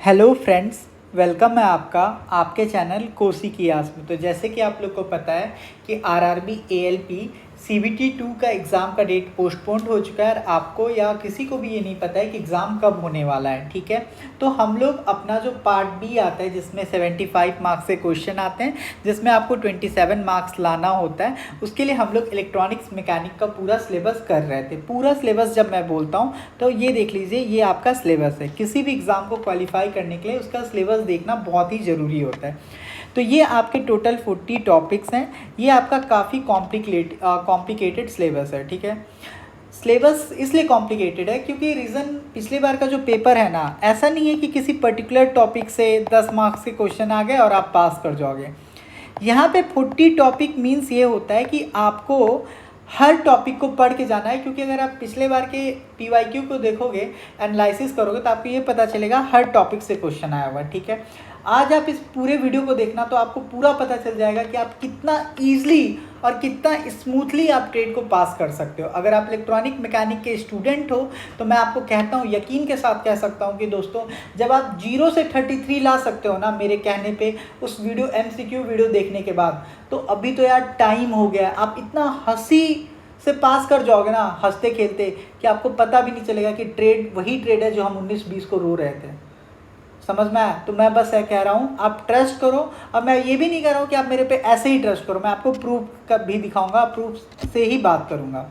Hello friends, welcome है आपका आपके चैनल कोसी की आस में। तो जैसे कि आप लोग को पता है कि आरआरबी एएलपी सीबीटी 2 का एग्ज़ाम का डेट पोस्टपोन्ड हो चुका है और आपको या किसी को भी ये नहीं पता है कि एग्ज़ाम कब होने वाला है। ठीक है, तो हम लोग अपना जो पार्ट बी आता है जिसमें 75 मार्क्स से क्वेश्चन आते हैं, जिसमें आपको 27 मार्क्स लाना होता है, उसके लिए हम लोग इलेक्ट्रॉनिक्स मैकेनिक का पूरा सिलेबस कर रहे थे। पूरा सिलेबस जब मैं बोलता हूँ तो ये देख लीजिए, ये आपका सिलेबस है। किसी भी एग्ज़ाम को क्वालिफाई करने के लिए उसका सिलेबस देखना बहुत ही ज़रूरी होता है। तो ये आपके टोटल 40 टॉपिक्स हैं। ये आपका काफ़ी कॉम्प्लिकेटेड सिलेबस है। ठीक है, सिलेबस इसलिए कॉम्प्लिकेटेड है क्योंकि रीज़न, पिछली बार का जो पेपर है ना, ऐसा नहीं है कि किसी पर्टिकुलर टॉपिक से 10 मार्क्स के क्वेश्चन आ गए और आप पास कर जाओगे। यहाँ पे 40 टॉपिक मीन्स ये होता है कि आपको हर टॉपिक को पढ़ के जाना है। क्योंकि अगर आप पिछले बार के पीवाईक्यू को देखोगे, एनालिसिस करोगे, तो आपको ये पता चलेगा हर टॉपिक से क्वेश्चन आया हुआ है। ठीक है, आज आप इस पूरे वीडियो को देखना तो आपको पूरा पता चल जाएगा कि आप कितना ईजिली और कितना स्मूथली आप ट्रेड को पास कर सकते हो। अगर आप इलेक्ट्रॉनिक मैकेनिक के स्टूडेंट हो तो मैं आपको कहता हूँ, यकीन के साथ कह सकता हूँ कि दोस्तों, जब आप 0 से 33 ला सकते हो ना मेरे कहने पे उस वीडियो MCQ वीडियो देखने के बाद, तो अभी तो यार टाइम हो गया। आप इतना हंसी से पास कर जाओगे ना, हंसते खेलते, कि आपको पता भी नहीं चलेगा कि ट्रेड वही ट्रेड है जो हम 19-20 को रो रहे थे। समझ में आया? तो मैं बस ये कह रहा हूँ, आप ट्रस्ट करो। अब मैं ये भी नहीं कह रहा हूँ कि आप मेरे पे ऐसे ही ट्रस्ट करो, मैं आपको प्रूफ का भी दिखाऊंगा, प्रूफ से ही बात करूँगा।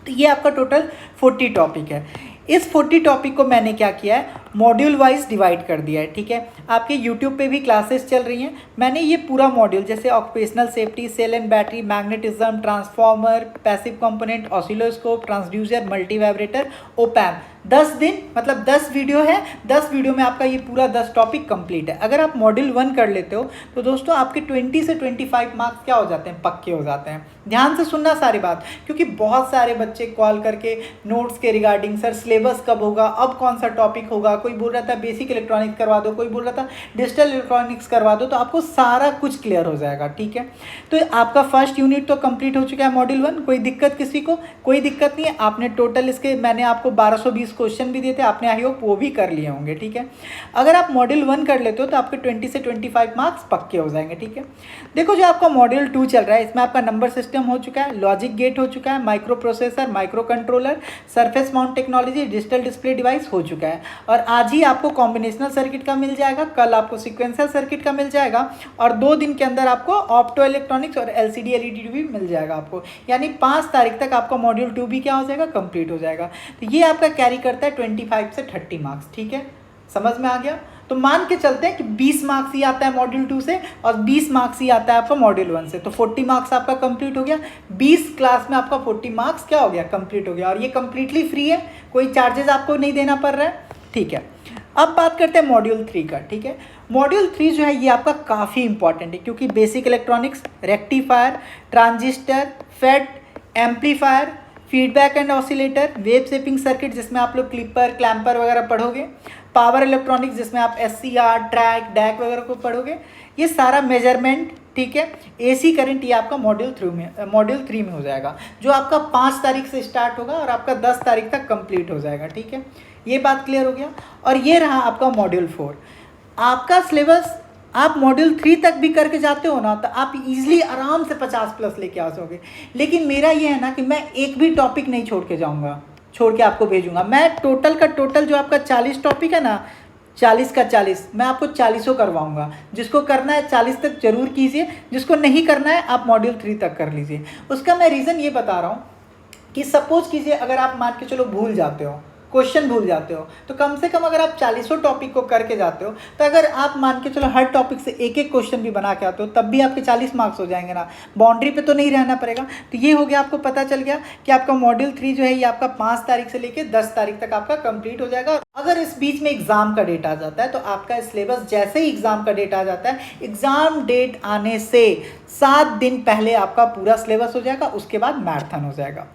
तो ये आपका टोटल 40 टॉपिक है। इस 40 टॉपिक को मैंने क्या किया है, मॉड्यूल वाइज डिवाइड कर दिया है। ठीक है, आपके यूट्यूब पे भी क्लासेस चल रही हैं। मैंने ये पूरा मॉड्यूल, जैसे occupational safety, cell and battery, magnetism, transformer, passive component, oscilloscope, transducer, multi vibrator, opamp, 10 दिन मतलब 10 वीडियो है। 10 वीडियो में आपका ये पूरा 10 टॉपिक कंप्लीट है। अगर आप मॉड्यूल 1 कर लेते हो तो दोस्तों आपके 20 से 25 मार्क्स क्या हो जाते हैं, पक्के हो जाते हैं। ध्यान से सुनना सारी बात, क्योंकि बहुत सारे बच्चे कॉल करके नोट्स के रिगार्डिंग, सर सिलेबस कब होगा, अब कौन सा टॉपिक होगा, कोई बोल रहा था बेसिक इलेक्ट्रॉनिक्स करवा दो, कोई बोल रहा था डिजिटल इलेक्ट्रॉनिक्स करवा दो, तो आपको सारा कुछ क्लियर हो जाएगा। ठीक है, तो आपका फर्स्ट यूनिट तो कंप्लीट हो चुका है, मॉड्यूल 1। कोई दिक्कत किसी को? कोई दिक्कत नहीं है। आपने टोटल इसके, मैंने आपको 1220 क्वेश्चन भी दिए थे, आपने आई होप वो भी कर लिए होंगे। ठीक है, अगर आप मॉड्यूल 1 कर लेते हो तो आपके 20 से 25 मार्क्स पक्के हो जाएंगे। ठीक है, देखो जो आपका मॉड्यूल 2 चल रहा है, इसमें आपका नंबर सिस्टम हो चुका है, लॉजिक गेट हो चुका है, micro processor, micro controller, surface mount technology, digital display device हो चुका है। और आज ही आपको कॉम्बिनेशनल सर्किट का मिल जाएगा, कल आपको सिक्वेंशियल सर्किट का मिल जाएगा, और 2 दिन के अंदर आपको ऑप्टो इलेक्ट्रॉनिक्स और LCD LED भी मिल जाएगा आपको। यानी 5 तारीख तक आपका मॉड्यूल 2 भी क्या हो जाएगा, कंप्लीट हो जाएगा। तो ये आपका कैरी करता है 25 से 30 मार्क्स। ठीक है, समझ में आ गया? तो मान के चलते हैं कि 20 मार्क्स ही आता है मॉड्यूल 2 से और 20 मार्क्स ही आता है आपका मॉड्यूल 1 से, तो 40 मार्क्स आपका कंप्लीट हो गया। 20 क्लास में आपका 40 मार्क्स क्या हो गया, कंप्लीट हो गया। और ये कंप्लीटली फ्री है, कोई चार्जेस आपको नहीं देना पड़ रहा है। ठीक है, अब बात करते हैं मॉड्यूल 3 का। ठीक है, मॉड्यूल 3 जो है ये आपका काफ़ी इंपॉर्टेंट है, क्योंकि basic electronics, rectifier, transistor, FET, amplifier, feedback and oscillator, wave shaping circuit जिसमें आप लोग क्लिपर, क्लैम्पर वगैरह पढ़ोगे, पावर इलेक्ट्रॉनिक्स जिसमें आप SCR, ट्रैक, डैक वगैरह को पढ़ोगे, ये सारा मेजरमेंट। ठीक है, AC करंट, ये आपका मॉड्यूल 3 में हो जाएगा, जो आपका 5 तारीख से स्टार्ट होगा और आपका 10 तारीख तक कंप्लीट हो जाएगा। ठीक है, ये बात क्लियर हो गया। और ये रहा आपका मॉड्यूल 4। आपका सिलेबस आप मॉड्यूल 3 तक भी करके जाते हो ना, तो आप इजीली आराम से 50+ लेके आ जाओगे। लेकिन मेरा ये है ना कि मैं एक भी टॉपिक नहीं छोड़ के जाऊँगा, छोड़ के आपको भेजूंगा। मैं टोटल का टोटल जो आपका 40 टॉपिक है ना, 40 का 40 मैं आपको 40 करवाऊंगा। जिसको करना है 40 तक जरूर कीजिए, जिसको नहीं करना है आप मॉड्यूल 3 तक कर लीजिए। उसका मैं रीज़न ये बता रहा हूँ कि सपोज कीजिए अगर आप मान के चलो भूल जाते हो, क्वेश्चन भूल जाते हो, तो कम से कम अगर आप 40 टॉपिक को करके जाते हो, तो अगर आप मान के चलो हर टॉपिक से एक एक क्वेश्चन भी बना के आते हो, तब भी आपके 40 मार्क्स हो जाएंगे ना। बाउंड्री पे तो नहीं रहना पड़ेगा। तो ये हो गया, आपको पता चल गया कि आपका मॉड्यूल 3 जो है ये आपका 5 तारीख से लेकर 10 तारीख तक आपका कंप्लीट हो जाएगा। अगर इस बीच में एग्जाम का डेट आ जाता है तो आपका सिलेबस, जैसे ही एग्जाम का डेट आ जाता है, एग्जाम डेट आने से 7 दिन पहले आपका पूरा सिलेबस हो जाएगा, उसके बाद मैराथन हो जाएगा।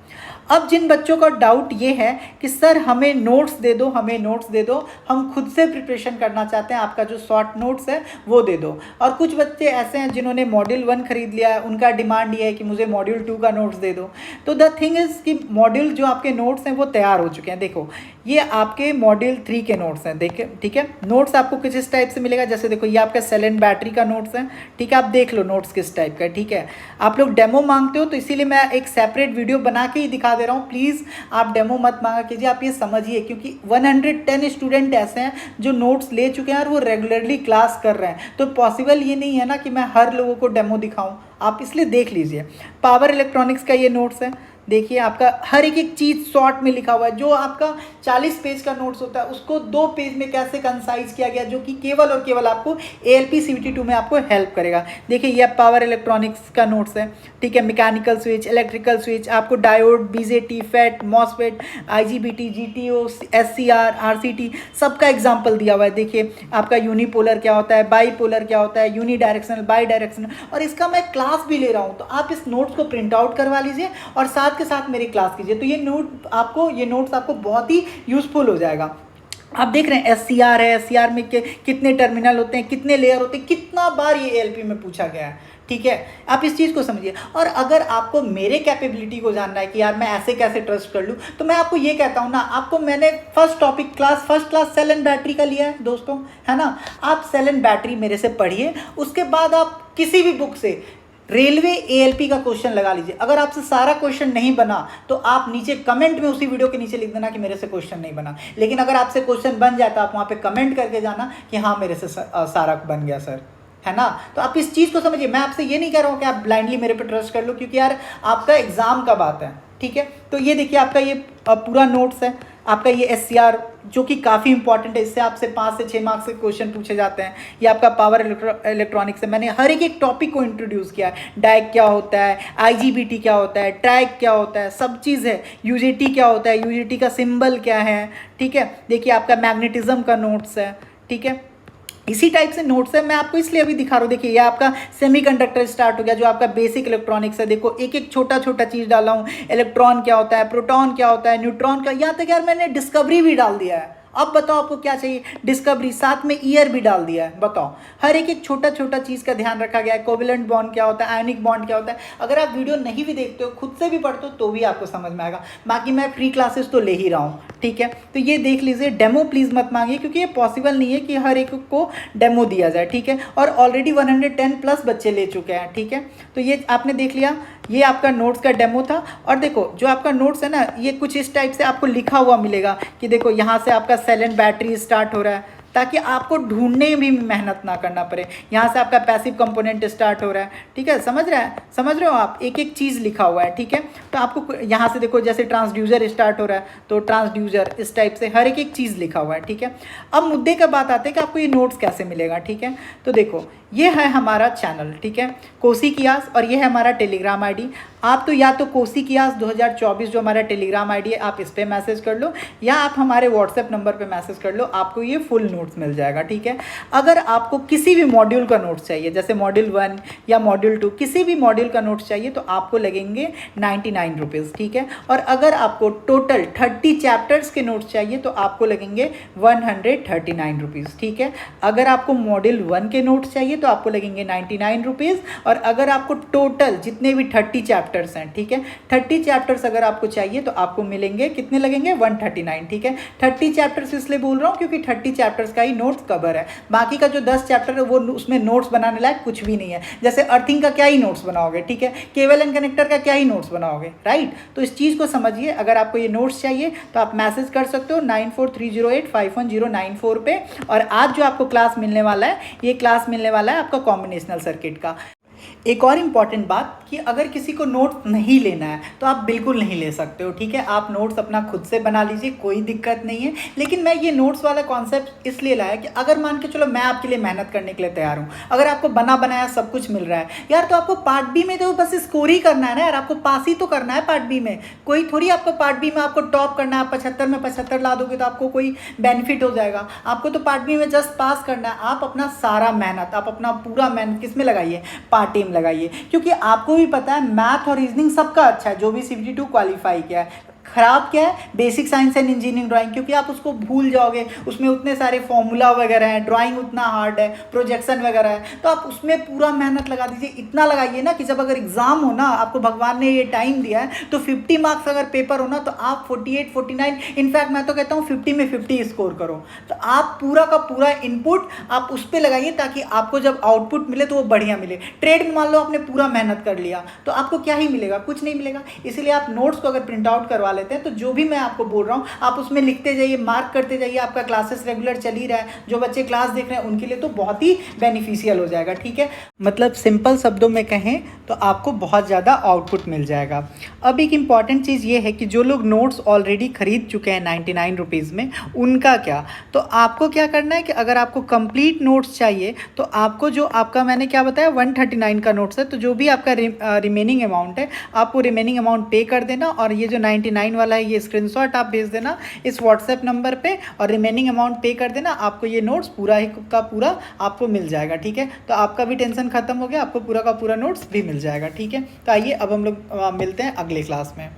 अब जिन बच्चों का डाउट ये है कि सर हमें नोट्स दे दो, हमें नोट्स दे दो, हम खुद से प्रिपरेशन करना चाहते हैं, आपका जो शॉर्ट नोट्स है वो दे दो। और कुछ बच्चे ऐसे हैं जिन्होंने मॉड्यूल 1 खरीद लिया है, उनका डिमांड ये है कि मुझे मॉड्यूल 2 का नोट्स दे दो। तो द थिंग इज़ कि मॉड्यूल जो आपके नोट्स हैं वो तैयार हो चुके हैं। देखो ये आपके मॉड्यूल 3 के नोट्स हैं, देखिए ठीक है। नोट्स आपको कुछ इस टाइप से मिलेगा, जैसे देखो ये आपका सेल एंड बैटरी का नोट्स है, ठीक है। आप देख लो नोट्स किस टाइप का है, ठीक है। आप लोग डेमो मांगते हो तो इसीलिए मैं एक सेपरेट वीडियो बना के ही दिखा दे रहा हूँ। प्लीज़ आप डेमो मत मांगा कीजिए, आप ये समझिए, क्योंकि 110 स्टूडेंट ऐसे हैं जो नोट्स ले चुके हैं और वो रेगुलरली क्लास कर रहे हैं, तो पॉसिबल ये नहीं है ना कि मैं हर लोगों को डेमो दिखाऊँ, आप इसलिए देख लीजिए। पावर इलेक्ट्रॉनिक्स का ये नोट्स है, देखिए आपका हर एक चीज़ शॉर्ट में लिखा हुआ है। जो आपका 40 पेज का नोट्स होता है उसको 2 पेज में कैसे कंसाइज किया गया, जो कि केवल और केवल आपको ALP CVT 2 में आपको हेल्प करेगा। देखिए ये पावर इलेक्ट्रॉनिक्स का नोट्स है, ठीक है। मैकेनिकल स्विच, इलेक्ट्रिकल स्विच, आपको diode, BJT, FET, MOSFET, IGBT, GTO, SCR, RCT सबका एग्जाम्पल दिया हुआ है। देखिए आपका यूनिपोलर क्या होता है, बाईपोलर क्या होता है, यूनिडायरेक्शनल, बाई डायरेक्शनल, और इसका मैं क्लास भी ले रहा हूँ, तो आप इस नोट्स को प्रिंट आउट करवा लीजिए और साथ के साथ मेरी क्लास कीजिए, तो ये नोट्स आपको बहुत ही यूजफुल हो जाएगा। आप देख रहे हैं SCR है, SCR में कितने टर्मिनल होते हैं, कितने लेयर होते हैं, कितना बार ये ALP में पूछा गया है, ठीक है। आप इस चीज़ को समझिए। और अगर आपको मेरे कैपेबिलिटी को जानना है कि यार मैं ऐसे कैसे ट्रस्ट कर लूँ, तो मैं आपको ये कहता हूँ ना, आपको मैंने first class cell and battery का लिया है दोस्तों, है ना। आप सेल एंड बैटरी मेरे से पढ़िए, उसके बाद आप किसी भी बुक से रेलवे ALP का क्वेश्चन लगा लीजिए। अगर आपसे सारा क्वेश्चन नहीं बना तो आप नीचे कमेंट में उसी वीडियो के नीचे लिख देना कि मेरे से क्वेश्चन नहीं बना, लेकिन अगर आपसे क्वेश्चन बन जाए तो आप वहाँ पे कमेंट करके जाना कि हाँ मेरे से सारा बन गया सर, है ना। तो आप इस चीज़ को समझिए। मैं आपसे ये नहीं कह रहा हूँ कि आप ब्लाइंडली मेरे पे ट्रस्ट कर लो, क्योंकि यार आपका एग्जाम का बात है, ठीक है। तो ये देखिए आपका ये पूरा नोट्स है, आपका ये SCR जो कि काफ़ी इंपॉर्टेंट है, इससे आपसे 5 से 6 मार्क्स के क्वेश्चन पूछे जाते हैं। ये आपका पावर इलेक्ट्रॉनिक्स से मैंने हर एक टॉपिक को इंट्रोड्यूस किया है। डायक क्या होता है, IGBT क्या होता है, ट्रैक क्या होता है, सब चीज़ है। UJT क्या होता है, UJT का सिंबल क्या है, ठीक है। देखिए आपका मैग्नेटिज्म का नोट्स है, ठीक है। इसी टाइप से नोट्स है, मैं आपको इसलिए अभी दिखा रहा हूँ। देखिए ये आपका सेमीकंडक्टर स्टार्ट हो गया, जो आपका बेसिक इलेक्ट्रॉनिक्स है। देखो एक एक छोटा छोटा चीज़ डाला हूँ, इलेक्ट्रॉन क्या होता है, प्रोटॉन क्या होता है, न्यूट्रॉन का, यहाँ तक यार मैंने डिस्कवरी भी डाल दिया है। अब बताओ आपको क्या चाहिए, डिस्कवरी, साथ में ईयर भी डाल दिया है। बताओ हर एक छोटा छोटा चीज़ का ध्यान रखा गया है। कोवेलेंट बॉन्ड क्या होता है, आयनिक बॉन्ड क्या होता है। अगर आप वीडियो नहीं भी देखते हो, खुद से भी पढ़ते हो, तो भी आपको समझ में आएगा। बाकी मैं फ्री क्लासेस तो ले ही रहा हूँ, ठीक है। तो ये देख लीजिए, डेमो प्लीज़ मत मांगिए, क्योंकि ये पॉसिबल नहीं है कि हर एक को डेमो दिया जाए, ठीक है। और ऑलरेडी 110 प्लस बच्चे ले चुके हैं, ठीक है। तो ये आपने देख लिया, ये आपका नोट्स का डेमो था। और देखो जो आपका नोट्स है ना, ये कुछ इस टाइप से आपको लिखा हुआ मिलेगा कि देखो यहाँ से आपका सेल एंड बैटरी स्टार्ट हो रहा है, ताकि आपको ढूंढने में भी मेहनत ना करना पड़े। यहाँ से आपका पैसिव कंपोनेंट स्टार्ट हो रहा है, ठीक है। समझ रहे हो आप, एक एक चीज़ लिखा हुआ है, ठीक है। तो आपको यहाँ से देखो, जैसे ट्रांसड्यूसर स्टार्ट हो रहा है तो ट्रांसड्यूसर, इस टाइप से हर एक चीज़ लिखा हुआ है, ठीक है। अब मुद्दे का बात आते हैं कि आपको ये नोट्स कैसे मिलेगा, ठीक है। तो देखो ये है हमारा चैनल, ठीक है, कोसी कियास, और ये है हमारा टेलीग्राम ID। आप तो या तो कोसी कियास 2024 जो हमारा टेलीग्राम ID है, आप इस पर मैसेज कर लो, या आप हमारे व्हाट्सएप नंबर पे मैसेज कर लो, आपको ये फुल नोट्स मिल जाएगा, ठीक है। अगर आपको किसी भी मॉड्यूल का नोट्स चाहिए, जैसे मॉड्यूल 1 या मॉड्यूल 2, किसी भी मॉड्यूल का नोट्स चाहिए, तो आपको लगेंगे 99 रुपीज़, ठीक है। और अगर आपको टोटल 30 चैप्टर्स के नोट्स चाहिए तो आपको लगेंगे 139 रुपीज़, ठीक है। अगर आपको मॉड्यूल 1 के नोट्स चाहिए तो आपको लगेंगे 99 रुपीज़। और अगर आपको टोटल जितने भी 30 चैप्टर्स हैं, ठीक है, 30 चैप्टर्स अगर आपको चाहिए तो आपको मिलेंगे, कितने लगेंगे, 139, ठीक है। 30 चैप्टर्स इसलिए बोल रहा हूँ क्योंकि 30 चैप्टर्स का ही नोट्स कवर है। बाकी का जो 10 चैप्टर है वो उसमें नोट्स बनाने लायक कुछ भी नहीं है। जैसे अर्थिंग का क्या ही नोट्स बनाओगे, ठीक है, केबल एंड कनेक्टर का क्या ही नोट्स बनाओगे, राइट। तो इस चीज़ को समझिए। अगर आपको ये नोट्स चाहिए तो आप मैसेज कर सकते हो 9430851094 पे। और आज जो आपको क्लास मिलने वाला है, ये क्लास मिलने वाला है आपका कॉम्बिनेशनल सर्किट का। एक और इम्पॉर्टेंट बात कि अगर किसी को नोट्स नहीं लेना है तो आप बिल्कुल नहीं ले सकते हो, ठीक है। आप नोट्स अपना खुद से बना लीजिए, कोई दिक्कत नहीं है। लेकिन मैं ये नोट्स वाला कॉन्सेप्ट इसलिए लाया कि अगर मान के चलो मैं आपके लिए मेहनत करने के लिए तैयार हूँ, अगर आपको बना बनाया सब कुछ मिल रहा है यार, तो आपको पार्ट बी में तो बस स्कोर ही करना है ना यार, आपको पास ही तो करना है पार्ट बी में। कोई थोड़ी आपको पार्ट बी में आपको टॉप करना है, आप 75 में 75 ला दोगे तो आपको कोई बेनिफिट हो जाएगा। आपको तो पार्ट बी में जस्ट पास करना है। आप अपना सारा मेहनत, आप अपना पूरा मेहनत किस में लगाइए, पार्ट ए में लगाइए, क्योंकि आपको भी पता है मैथ और रीजनिंग सबका अच्छा है, जो भी CBT 2 क्वालिफाई किया है। खराब क्या है, basic science and engineering drawing, क्योंकि आप उसको भूल जाओगे, उसमें उतने सारे फॉर्मूला वगैरह हैं, ड्राइंग उतना हार्ड है, प्रोजेक्शन वगैरह है, तो आप उसमें पूरा मेहनत लगा दीजिए। इतना लगाइए ना कि जब अगर एग्जाम हो ना, आपको भगवान ने ये टाइम दिया है, तो 50 मार्क्स अगर पेपर हो ना, तो आप 48 49, इनफैक्ट मैं तो कहता हूँ 50 में 50 स्कोर करो। तो आप पूरा का पूरा इनपुट आप उस पर लगाइए, ताकि आपको जब आउटपुट मिले तो वो बढ़िया मिले। ट्रेड में मान लो आपने पूरा मेहनत कर लिया, तो आपको क्या ही मिलेगा, कुछ नहीं मिलेगा। इसलिए आप नोट्स को अगर प्रिंट आउट करवा लेते हैं, तो जो भी मैं आपको बोल रहा हूँ आप उसमें लिखते जाइए, मार्क करते जाइए। आपका क्लासेस रेगुलर चल ही रहा है, जो बच्चे क्लास देख रहे हैं उनके लिए तो बहुत ही बेनिफिशियल हो जाएगा। ठीक है, मतलब सिंपल शब्दों में कहें तो आपको बहुत ज़्यादा आउटपुट मिल जाएगा। अब एक इम्पॉर्टेंट चीज़ ये है कि जो लोग नोट्स ऑलरेडी खरीद चुके हैं 99 रुपीज़ में, उनका क्या, तो आपको क्या करना है कि अगर आपको कंप्लीट नोट्स चाहिए, तो आपको जो आपका मैंने क्या बताया 139 का नोट्स है, तो जो भी आपका रिमेनिंग अमाउंट है, आप वो रिमेनिंग अमाउंट पे कर देना, और ये जो 99 वाला है ये स्क्रीनशॉट आप भेज देना इस व्हाट्सएप नंबर पे, और रिमेनिंग अमाउंट पे कर देना। आपको ये नोट्स पूरा ही का पूरा आपको मिल जाएगा। ठीक है, तो आपका भी टेंशन खत्म हो गया, आपको पूरा का पूरा नोट्स भी मिल जाएगा। ठीक है, तो आइए अब हम लोग मिलते हैं अगले क्लास में।